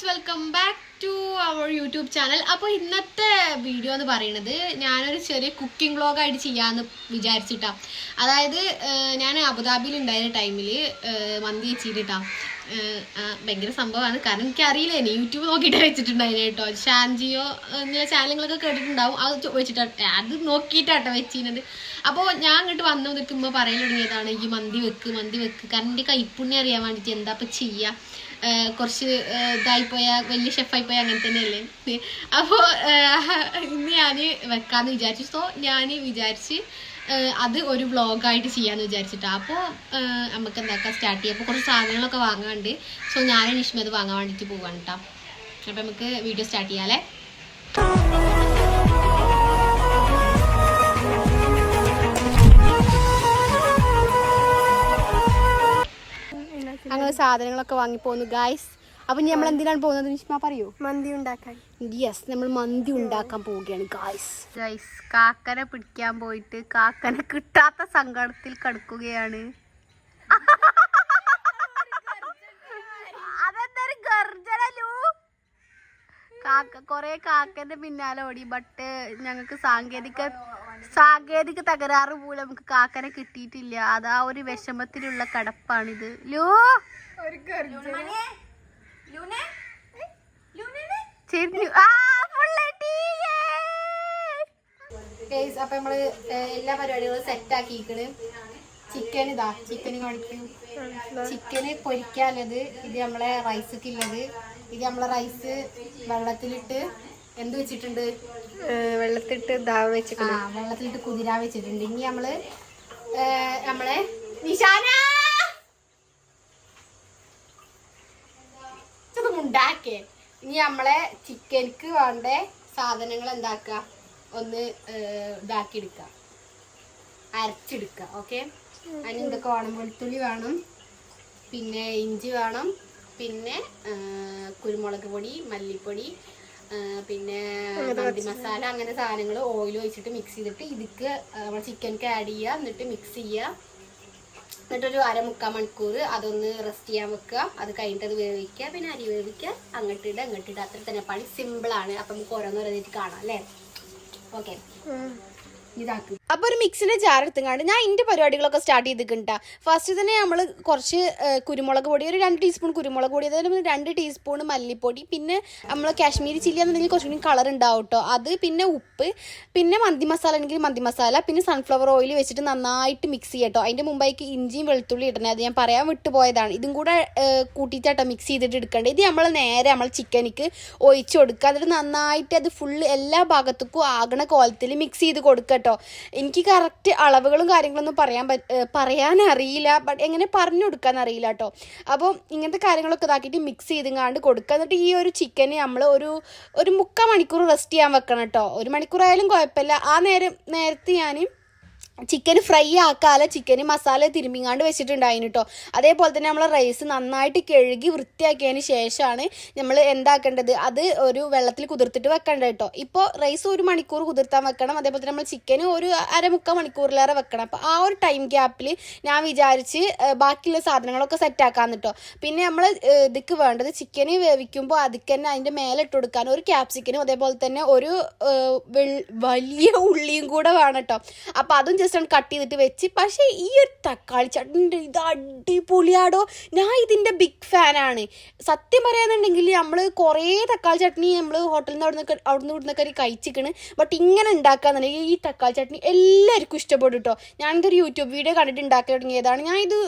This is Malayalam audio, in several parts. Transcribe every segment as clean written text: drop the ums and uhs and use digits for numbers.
Welcome back to our YouTube channel. അപ്പോൾ ഇന്നത്തെ വീഡിയോ എന്ന് പറയുന്നത് ഞാനൊരു ചെറിയ കുക്കിംഗ് വ്ളോഗായിട്ട് ചെയ്യാമെന്ന് വിചാരിച്ചിട്ടാ. അതായത് ഞാൻ അബുദാബിയിൽ ഉണ്ടായിരുന്ന ടൈമിൽ മന്തി വെച്ചിട്ടാ. ഭയങ്കര സംഭവമാണ്, കാരണം എനിക്കറിയില്ല, ഇനി യൂട്യൂബ് നോക്കിയിട്ട് വെച്ചിട്ടുണ്ടായിരുന്നു കേട്ടോ. ഷാൻജിയോ എന്നുള്ള ചാനലുകളൊക്കെ കേട്ടിട്ടുണ്ടാവും. അത് വെച്ചിട്ടാണ്, അത് നോക്കിയിട്ടാട്ടോ വെച്ചിരുന്നത്. അപ്പോൾ ഞാൻ അങ്ങോട്ട് വന്നു നിൽക്കുമ്പോൾ പറയാൻ തുടങ്ങിയതാണ് ഈ മന്തി വെക്ക്, കാരണം എൻ്റെ കൈപ്പുണ്യം അറിയാൻ വേണ്ടിയിട്ട് എന്താ ഇപ്പം ചെയ്യുക, കുറച്ച് ഇതായിപ്പോയാൽ വലിയ ഷെഫായിപ്പോയാൽ അങ്ങനെ തന്നെയല്ലേ. അപ്പോൾ ഇന്ന് ഞാൻ വെക്കാമെന്ന് വിചാരിച്ചു. സോ ഞാൻ വിചാരിച്ച് അത് ഒരു വ്ളോഗായിട്ട് ചെയ്യാമെന്ന് വിചാരിച്ചിട്ടാണ്. അപ്പോൾ നമുക്ക് എന്താക്കാം സ്റ്റാർട്ട് ചെയ്യാം. അപ്പോൾ കുറച്ച് സാധനങ്ങളൊക്കെ വാങ്ങാണ്ട്. സോ ഞാൻ നിഷ്മ അത് വാങ്ങാൻ വേണ്ടിയിട്ട് പോവാണ് കേട്ടോ. അപ്പോൾ നമുക്ക് വീഡിയോ സ്റ്റാർട്ട് ചെയ്യാമല്ലേ. അങ്ങനെ സാധനങ്ങളൊക്കെ വാങ്ങിപ്പോന്നു ഗായ്സ്. അപ്പം ഇനി നമ്മൾ എന്തിനാണ് പോകുന്നത് നിഷ്മ പറയൂ? മന്തി ഉണ്ടാക്കാൻ. യെസ്, നമ്മൾ മന്തി ഉണ്ടാക്കാൻ പോവുകയാണ് ഗായ്സ്. കാക്കനെ പിടിക്കാൻ പോയിട്ട് കാക്കനെ കിട്ടാത്ത സങ്കടത്തിൽ കിടക്കുകയാണ്. അതെന്തൊരു ഗർജനു. കൊറേ കാക്കന്റെ പിന്നാലെ ഓടി. ബട്ട് ഞങ്ങൾക്ക് സാങ്കേതിക തകരാറ് മൂലം നമുക്ക് കാക്കനെ കിട്ടിയിട്ടില്ല. അതാ ഒരു വിഷമത്തിലുള്ള കടപ്പാണിത്. അപ്പൊ നമ്മള് എല്ലാ പരിപാടികളും സെറ്റ് ആക്കിയിരിക്കണ്. ചിക്കൻ കാണിക്കും. ചിക്കന് പൊരിക്കാനുള്ളത്. ഇത് നമ്മളെ റൈസൊക്കെ ഉള്ളത്. ഇത് നമ്മളെ റൈസ് വെള്ളത്തിലിട്ട് എന്ത് വെച്ചിട്ടുണ്ട്? വെള്ളത്തിലിട്ട് വെള്ളത്തിലിട്ട് കുതിരാ വെച്ചിട്ടുണ്ട്. ഇനി നമ്മളെ നിശാന ഉണ്ടാക്കേ. ഇനി നമ്മളെ ചിക്കനിക്ക് വേണ്ട സാധനങ്ങൾ എന്താക്കുക, ഒന്ന് ഇതാക്കി എടുക്കുക, അരച്ചെടുക്കുക. ഓക്കെ, അതിന് ഇതൊക്കെ വേണം. വെളുത്തുള്ളി വേണം, പിന്നെ ഇഞ്ചി വേണം, പിന്നെ കുരുമുളക് പൊടി, മല്ലിപ്പൊടി, പിന്നെ മന്തി മസാല, അങ്ങനെ സാധനങ്ങൾ ഓയിൽ ഒഴിച്ചിട്ട് മിക്സ് ചെയ്തിട്ട് ഇതിക്ക് നമ്മൾ ചിക്കനിക്ക് ആഡ് ചെയ്യുക. എന്നിട്ട് മിക്സ് ചെയ്യുക. എന്നിട്ടൊരു 1/4 മണിക്കൂർ അതൊന്ന് റെസ്റ്റ് ചെയ്യാൻ വെക്കുക. അത് കഴിഞ്ഞിട്ട് അത് വേവിക്കുക. പിന്നെ അരി വേവിക്കുക. അങ്ങോട്ടിടുക അത്ര തന്നെ പണി. സിമ്പിളാണ്. അപ്പം നമുക്ക് ഓരോന്നോരോന്നിട്ട് കാണാം അല്ലേ. ഓക്കെ, ഇതാക്കും. അപ്പോൾ ഒരു മിക്സിൻ്റെ ജാർ എടുത്തുകൊണ്ട് ഞാൻ ഇതിൻ്റെ പരിപാടികളൊക്കെ സ്റ്റാർട്ട് ചെയ്തിട്ടുണ്ട്. ഫസ്റ്റ് തന്നെ നമ്മൾ കുറച്ച് കുരുമുളക് പൊടി, ഒരു 2 ടീസ്പൂൺ കുരുമുളക് പൊടി, അതായത് 2 ടീസ്പൂൺ മല്ലിപ്പൊടി, പിന്നെ നമ്മൾ കാശ്മീരി ചില്ലി എന്നുണ്ടെങ്കിൽ കുറച്ചുകൂടി കളർ ഉണ്ടാവും കേട്ടോ അത്, പിന്നെ ഉപ്പ്, പിന്നെ മന്തി മസാല ഉണ്ടെങ്കിൽ മന്തി മസാല, പിന്നെ സൺഫ്ലവർ ഓയിൽ വെച്ചിട്ട് നന്നായിട്ട് മിക്സ് ചെയ്യാം കേട്ടോ. അതിൻ്റെ മുമ്പായിക്ക് ഇഞ്ചിയും വെളുത്തുള്ളി ഇടണേ, അത് ഞാൻ പറയാൻ വിട്ടുപോയതാണ്. ഇതും കൂടെ കൂട്ടിയിട്ടാട്ടോ മിക്സ് ചെയ്തിട്ട് എടുക്കേണ്ടത്. ഇത് നമ്മൾ നേരെ നമ്മൾ ചിക്കനിക്ക് ഒഴിച്ച് കൊടുക്കുക. എന്നിട്ട് നന്നായിട്ട് അത് ഫുള്ള് എല്ലാ ഭാഗത്തേക്കും ആകണ കോലത്തിൽ മിക്സ് ചെയ്ത് കൊടുക്കുക കേട്ടോ. എനിക്ക് കറക്റ്റ് അളവുകളും കാര്യങ്ങളൊന്നും പറയാനറിയില്ല, ബട്ട് എങ്ങനെ പറഞ്ഞു കൊടുക്കാൻ അറിയില്ല കേട്ടോ. അപ്പോൾ ഇങ്ങനത്തെ കാര്യങ്ങളൊക്കെ ഇതാക്കിയിട്ട് മിക്സ് ചെയ്തെങ്ങാണ്ട് കൊടുക്കുക. എന്നിട്ട് ഈ ഒരു ചിക്കന് നമ്മൾ ഒരു 3/4 മണിക്കൂർ റെസ്റ്റ് ചെയ്യാൻ വെക്കണം കേട്ടോ. 1 മണിക്കൂറായാലും കുഴപ്പമില്ല. ആ നേരത്ത് ഞാൻ ചിക്കന് ഫ്രൈ ആക്കാതെ ചിക്കന് മസാല തിരുമ്മിങ്ങാണ്ട് വെച്ചിട്ടുണ്ടായിരുന്നു കേട്ടോ. അതേപോലെ തന്നെ നമ്മൾ റൈസ് നന്നായിട്ട് കഴുകി വൃത്തിയാക്കിയതിന് ശേഷമാണ് നമ്മൾ എന്താക്കേണ്ടത്, അത് ഒരു വെള്ളത്തിൽ കുതിർത്തിട്ട് വെക്കേണ്ടത് കേട്ടോ. ഇപ്പോൾ റൈസ് 1 മണിക്കൂർ കുതിർത്താൻ വെക്കണം. അതേപോലെ തന്നെ നമ്മൾ ചിക്കന് ഒരു 1/4 മണിക്കൂറിലേറെ വെക്കണം. അപ്പോൾ ആ ഒരു ടൈം ഗ്യാപ്പിൽ ഞാൻ വിചാരിച്ച് ബാക്കിയുള്ള സാധനങ്ങളൊക്കെ സെറ്റാക്കാന്ന് കേട്ടോ. പിന്നെ നമ്മൾ ഇതിക്ക് വേണ്ടത് ചിക്കന് വേവിക്കുമ്പോൾ അതിക്ക് തന്നെ അതിൻ്റെ മേലെ ഇട്ട് കൊടുക്കാൻ ഒരു ക്യാപ്സിക്കനും അതേപോലെ തന്നെ ഒരു വലിയ ഉള്ളിയും കൂടെ വേണം കേട്ടോ. അപ്പോൾ അതും കട്ട് ചെയ്തിട്ട് വെച്ച്. പക്ഷേ ഈ ഒരു തക്കാളി ചട്നി ഇത് അടിപൊളിയാടോ. ഞാൻ ഇതിൻ്റെ ബിഗ് ഫാനാണ്. സത്യം പറയാന്നുണ്ടെങ്കിൽ നമ്മൾ കുറേ തക്കാളി ചട്നി നമ്മൾ ഹോട്ടലിൽ നിന്ന് അവിടുന്ന് ഇവിടുന്നൊക്കെ കഴിച്ചിക്കണ്. ബട്ട് ഇങ്ങനെ ഉണ്ടാക്കാന്നുണ്ടെങ്കിൽ ഈ തക്കാളി ചട്നി എല്ലാവർക്കും ഇഷ്ടപ്പെടും കേട്ടോ. ഞാനിതൊരു യൂട്യൂബ് വീഡിയോ കണ്ടിട്ട് ഉണ്ടാക്കി തുടങ്ങിയതാണ്. ഞാൻ ഇത്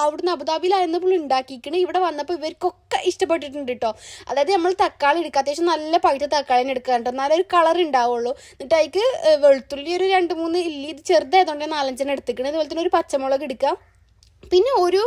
അവിടുന്ന് അബുദാബിയിലായിരുന്നപ്പോൾ ഉണ്ടാക്കിയിരിക്കണ്. ഇവിടെ വന്നപ്പോൾ ഇവർക്കൊക്കെ ഇഷ്ടപ്പെട്ടിട്ടുണ്ട് കേട്ടോ. അതായത് നമ്മൾ തക്കാളി എടുക്കുക, അത്യാവശ്യം നല്ല പഴുത്ത തക്കാളിനെ എടുക്കുക കേട്ടോ, നല്ലൊരു കളർ ഉണ്ടാവുള്ളൂ. എന്നിട്ട് അതിക്ക് വെളുത്തുള്ളി ഒരു 2-3 ഇല്ലി, ഇത് ചെറുതായതുകൊണ്ട് 4-5 എടുത്തിക്കണം. അതുപോലെ തന്നെ ഒരു പച്ചമുളക് എടുക്കുക. പിന്നെ ഒരു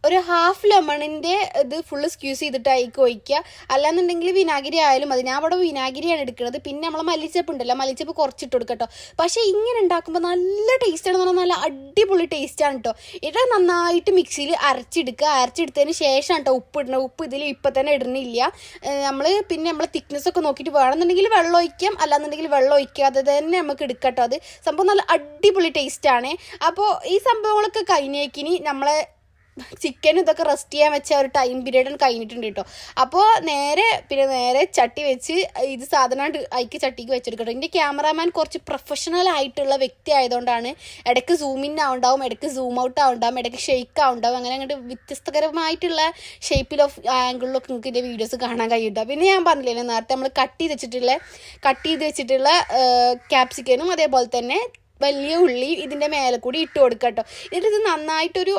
1/2 ലെമണിൻ്റെ ഇത് ഫുള്ള് സ്ക്യൂസ് ചെയ്തിട്ട് അതിലേക്ക് ഒഴിക്കുക. അല്ലാന്നുണ്ടെങ്കിൽ വിനാഗിരി ആയാലും മതി. ഞാൻ അവിടെ വിനാഗിരിയാണ് എടുക്കുന്നത്. പിന്നെ നമ്മളെ മല്ലിച്ചപ്പ് ഉണ്ടല്ലോ, മല്ലിച്ചപ്പ് കുറച്ചിട്ട് കൊടുക്കുക കേട്ടോ. പക്ഷേ ഇങ്ങനെ ഉണ്ടാക്കുമ്പോൾ നല്ല ടേസ്റ്റാണെന്ന് പറഞ്ഞാൽ നല്ല അടിപൊളി ടേസ്റ്റാണ് കേട്ടോ. ഇത് നന്നായിട്ട് മിക്സിയിൽ അരച്ചെടുക്കുക. അരച്ചെടുത്തതിന് ശേഷമാണ് കേട്ടോ ഉപ്പ് ഇടണം. ഉപ്പ് ഇതിൽ ഇപ്പം തന്നെ ഇടുന്നില്ല. പിന്നെ നമ്മൾ തിക്നെസ്സൊക്കെ നോക്കിയിട്ട് വേണമെന്നുണ്ടെങ്കിൽ വെള്ളം ഒഴിക്കാം, അല്ലാന്നുണ്ടെങ്കിൽ വെള്ളം ഒഴിക്കാതെ തന്നെ നമുക്ക് എടുക്കാം കേട്ടോ. അത് സംഭവം നല്ല അടിപൊളി ടേസ്റ്റാണ്. അപ്പോൾ ഈ സംഭവങ്ങളൊക്കെ കഴിഞ്ഞേക്കിനി നമ്മളെ ചിക്കനും ഇതൊക്കെ റെസ്റ്റ് ചെയ്യാൻ വെച്ച ഒരു ടൈം പീരീഡ് കഴിഞ്ഞിട്ടുണ്ട് കേട്ടോ. അപ്പോൾ നേരെ ചട്ടി വെച്ച് ഇത് സാധനം അതിക്ക് ചട്ടിക്ക് വെച്ചെടുക്കട്ടോ. എൻ്റെ ക്യാമറാമാൻ കുറച്ച് പ്രൊഫഷണൽ ആയിട്ടുള്ള വ്യക്തി ആയതുകൊണ്ടാണ് ഇടയ്ക്ക് സൂം ഇൻ ആവുണ്ടാവും, ഇടയ്ക്ക് സൂം ഔട്ട് ആവുണ്ടാവും, ഇടയ്ക്ക് ഷെയ്ക്ക് ആവുണ്ടാവും, അങ്ങനെ അങ്ങോട്ട് വ്യത്യസ്തകരമായിട്ടുള്ള ഷേപ്പിൽ ഓഫ് ആംഗിളിലൊക്കെ നിങ്ങൾക്ക് എൻ്റെ വീഡിയോസ് കാണാൻ കഴിയുട്ടോ. പിന്നെ ഞാൻ പറഞ്ഞില്ലേ നേരത്തെ നമ്മൾ കട്ട് ചെയ്ത് വെച്ചിട്ടുള്ള ക്യാപ്സിക്കനും അതേപോലെ തന്നെ വലിയ ഉള്ളി ഇതിൻ്റെ മേലെ കൂടി ഇട്ട് കൊടുക്കുക കേട്ടോ. എന്നിട്ട് ഇത് നന്നായിട്ടൊരു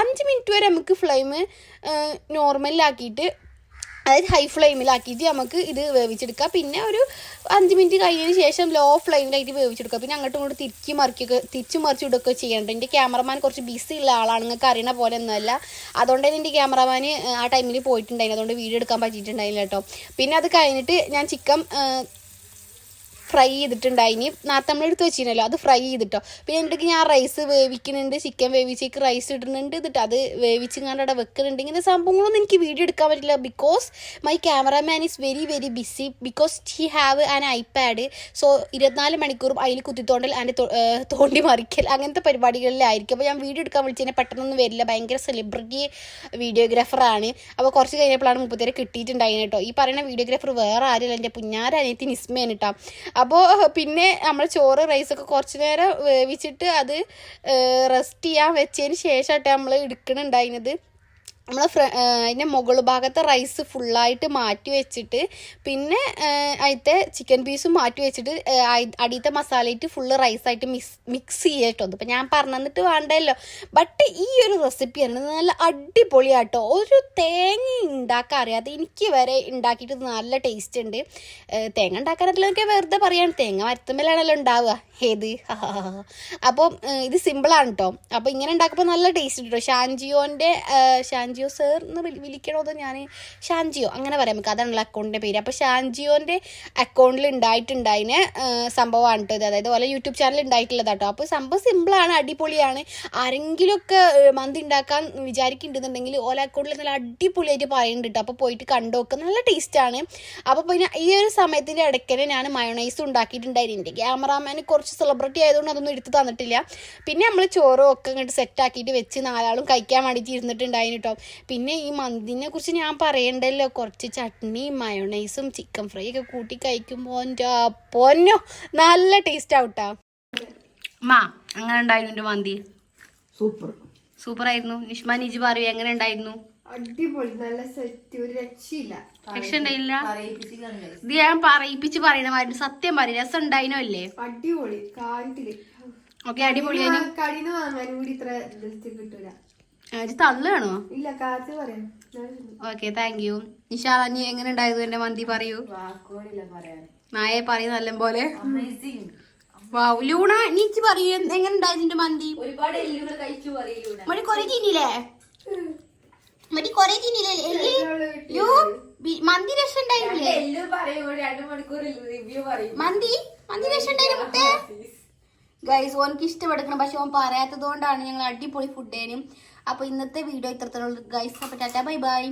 5 മിനിറ്റ് വരെ നമുക്ക് ഫ്ലെയിം നോർമലിലാക്കിയിട്ട്, അതായത് ഹൈ ഫ്ലെയിമിലാക്കിയിട്ട് നമുക്ക് ഇത് വേവിച്ചെടുക്കുക. പിന്നെ ഒരു 5 മിനിറ്റ് കഴിഞ്ഞതിന് ശേഷം ലോ ഫ്ലെയിമിലായിട്ട് വേവിച്ചെടുക്കുക. പിന്നെ അങ്ങോട്ടും ഇങ്ങോട്ട് തിരിച്ചു മറിച്ചിടുകയൊക്കെ ചെയ്യണ്ട. എൻ്റെ ക്യാമറമാൻ കുറച്ച് ബിസി ഉള്ള ആളാണ്, നിങ്ങൾക്ക് അറിയണ പോലെ ഒന്നുമല്ല. അതുകൊണ്ട് തന്നെ എൻ്റെ ക്യാമറമാൻ ആ ടൈമിൽ പോയിട്ടുണ്ടായിരുന്നു, അതുകൊണ്ട് വീഡിയോ എടുക്കാൻ പറ്റിയിട്ടുണ്ടായില്ല കേട്ടോ. പിന്നെ അത് കഴിഞ്ഞിട്ട് ഞാൻ ചിക്കൻ ഫ്രൈ ചെയ്തിട്ടുണ്ടായിനി, നേരത്തെ നമ്മൾ എടുത്ത് വെച്ചിരുന്നല്ലോ, അത് ഫ്രൈ ചെയ്തിട്ടോ. പിന്നെ എന്നിട്ട് ഞാൻ റൈസ് വേവിക്കുന്നുണ്ട്, ചിക്കൻ വേവിച്ചേക്ക് റൈസ് ഇടുന്നുണ്ട്, എന്നിട്ട് അത് വേവിച്ചിങ്ങാണ്ട് അവിടെ വെക്കുന്നുണ്ട്. ഇങ്ങനെ സംഭവങ്ങളൊന്നും എനിക്ക് വീഡിയോ എടുക്കാൻ പറ്റില്ല, because my cameraman is very very busy, because he have an iPad. So 24 മണിക്കൂറും അതിൽ കുത്തിത്തോണ്ടൽ അതിൻ്റെ തോണ്ടി മറിക്കൽ അങ്ങനത്തെ പരിപാടികളിലായിരിക്കും. അപ്പോൾ ഞാൻ വീഡിയോ എടുക്കാൻ വിളിച്ചതിനെ പെട്ടെന്നൊന്നും വരില്ല, ഭയങ്കര സെലിബ്രിറ്റി വീഡിയോഗ്രാഫറാണ്. അപ്പോൾ കുറച്ച് കഴിഞ്ഞപ്പോഴാണ് 30 കിട്ടിയിട്ടുണ്ടായിരുന്നു കേട്ടോ. ഈ പറയുന്ന വീഡിയോഗ്രാഫർ വേറെ ആരുമില്ല, എൻ്റെ പുഞ്ഞാരനിയത്തി നിസ്മയാണ് കേട്ടോ. അപ്പോൾ പിന്നെ നമ്മൾ ചോറ് റൈസൊക്കെ കുറച്ച് നേരം വേവിച്ചിട്ട് അത് റെസ്റ്റ് ചെയ്യാൻ വെച്ചതിന് ശേഷമായിട്ട് നമ്മൾ എടുക്കണുണ്ടായിരുന്നത്. നമ്മൾ അതിൻ്റെ മുകൾ ഭാഗത്തെ റൈസ് ഫുള്ളായിട്ട് മാറ്റി വെച്ചിട്ട് പിന്നെ അതിലത്തെ ചിക്കൻ പീസും മാറ്റി വെച്ചിട്ട് അടിയത്തെ മസാലയിട്ട് ഫുള്ള് റൈസായിട്ട് മിക്സ് ചെയ്യട്ടോ. ഇപ്പം ഞാൻ പറഞ്ഞു തന്നിട്ട് വേണ്ടല്ലോ. ബട്ട് ഈ ഒരു റെസിപ്പിയാണ് നല്ല അടിപൊളിയാട്ടോ. ഒരു തേങ്ങ ഉണ്ടാക്കാൻ അറിയാതെ എനിക്ക് വരെ ഉണ്ടാക്കിയിട്ട് നല്ല ടേസ്റ്റ് ഉണ്ട്. തേങ്ങ ഉണ്ടാക്കാനൊക്കെ വെറുതെ പറയാണ്, തേങ്ങ മരത്തുമ്മലാണല്ലോ ഉണ്ടാവുക ഏത്. അപ്പം ഇത് സിമ്പിളാണ് കേട്ടോ. അപ്പോൾ ഇങ്ങനെ ഉണ്ടാക്കുമ്പോൾ നല്ല ടേസ്റ്റ് ഉണ്ട് കേട്ടോ. ഷാൻജിയോ സർ എന്ന് വിളിക്കണോ, ഞാൻ ഷാൻജിയോ അങ്ങനെ പറയാം നമുക്ക്, അതാണല്ലോ അക്കൗണ്ടിൻ്റെ പേര്. അപ്പോൾ ഷാൻജിയോൻ്റെ അക്കൗണ്ടിൽ ഉണ്ടായിട്ടുണ്ടായിന് സംഭവമാണ് കേട്ടോ ഇത്. അതായത് പോലെ യൂട്യൂബ് ചാനൽ ഉണ്ടായിട്ടുള്ളതാട്ടോ. അപ്പോൾ സംഭവം സിമ്പിളാണ്, അടിപൊളിയാണ്. ആരെങ്കിലുമൊക്കെ മന്തി ഉണ്ടാക്കാൻ വിചാരിക്കുന്നുണ്ടെന്നുണ്ടെങ്കിൽ ഓല അക്കൗണ്ടിൽ നല്ല അടിപൊളിയായിട്ട് പറയുന്നുണ്ട് കേട്ടോ. അപ്പോൾ പോയിട്ട് കണ്ടുനോക്കുക, നല്ല ടേസ്റ്റാണ്. അപ്പോൾ പിന്നെ ഈ ഒരു സമയത്തിൻ്റെ ഇടയ്ക്കനെ ഞാൻ മയോണൈസ് ഉണ്ടാക്കിയിട്ടുണ്ടായിരുന്നു. എൻ്റെ ക്യാമറാമാൻ കുറച്ച് സെലിബ്രിറ്റി ആയതുകൊണ്ട് അതൊന്നും എടുത്ത് തന്നിട്ടില്ല. പിന്നെ നമ്മൾ ചോറും ഒക്കെ ഇങ്ങോട്ട് സെറ്റാക്കിയിട്ട് വെച്ച് 4 ആളും കഴിക്കാൻ വേണ്ടിയിട്ട് ഇരുന്നിട്ടുണ്ടായിരുന്നു കേട്ടോ. പിന്നെ ഈ മന്തിനെ കുറിച്ച് ഞാൻ പറയണ്ടല്ലോ, കുറച്ച് ചട്നി മയോണൈസും ചിക്കൻ ഫ്രൈ ഒക്കെ കൂട്ടി കഴിക്കുമ്പോൾ എൻ്റെ പൊന്നോ നല്ല ടേസ്റ്റ് ആവട്ടാ. അങ്ങനെ ഉണ്ടായിരുന്നു മന്തി, സൂപ്പർ ആയിരുന്നു. നിഷ്മ നിജി പറയൂ എങ്ങനെ ഉണ്ടായിരുന്നു? അടിപൊളി, നല്ല സെറ്റ്, ഒരു രക്ഷയില്ല. രക്ഷ ഉണ്ടായില്ല, ഇത് ഞാൻ പറയിപ്പിച്ച് പറയണ മാതിരി സത്യം പറയും. രസം ഉണ്ടായിനോ അല്ലേ? അടിപൊളി കാര്യത്തില്. ഓക്കെ, അടിപൊളിയാണ്. കടീന്ന് വാങ്ങാൻ കൂടി ഇത്ര കിട്ടൂല. തള്ളാണോ? ഇല്ല, കാറ്റ് പറയാം. Okay, thank you. നിഷാ നീ എങ്ങനെ ഉണ്ടായിരുന്നു എന്റെ മന്തി പറയൂ. നായെ പറയും നല്ല പോലെ. ലൂണ നീച്ച് പറയൂ എങ്ങനെ ഉണ്ടായിരുന്നു എന്റെ മന്തി? മടി കൊറേ തിന്നില്ലേ? മന്തി രസം ഉണ്ടായില്ലേ? മന്തി രസം ഉണ്ടായിരുന്നു ഗൈസ്. ഓനക്ക് ഇഷ്ടപ്പെടുക്കണം, പക്ഷെ ഓൻ പറയാത്തത് കൊണ്ടാണ്. ഞങ്ങൾ അടിപൊളി ഫുഡ് ആയിരുന്നു. അപ്പൊ ഇന്നത്തെ വീഡിയോ ഇത്രത്തോളം ഗൈസ്. അപ്പൊ ടാറ്റാ, ബൈ ബൈ.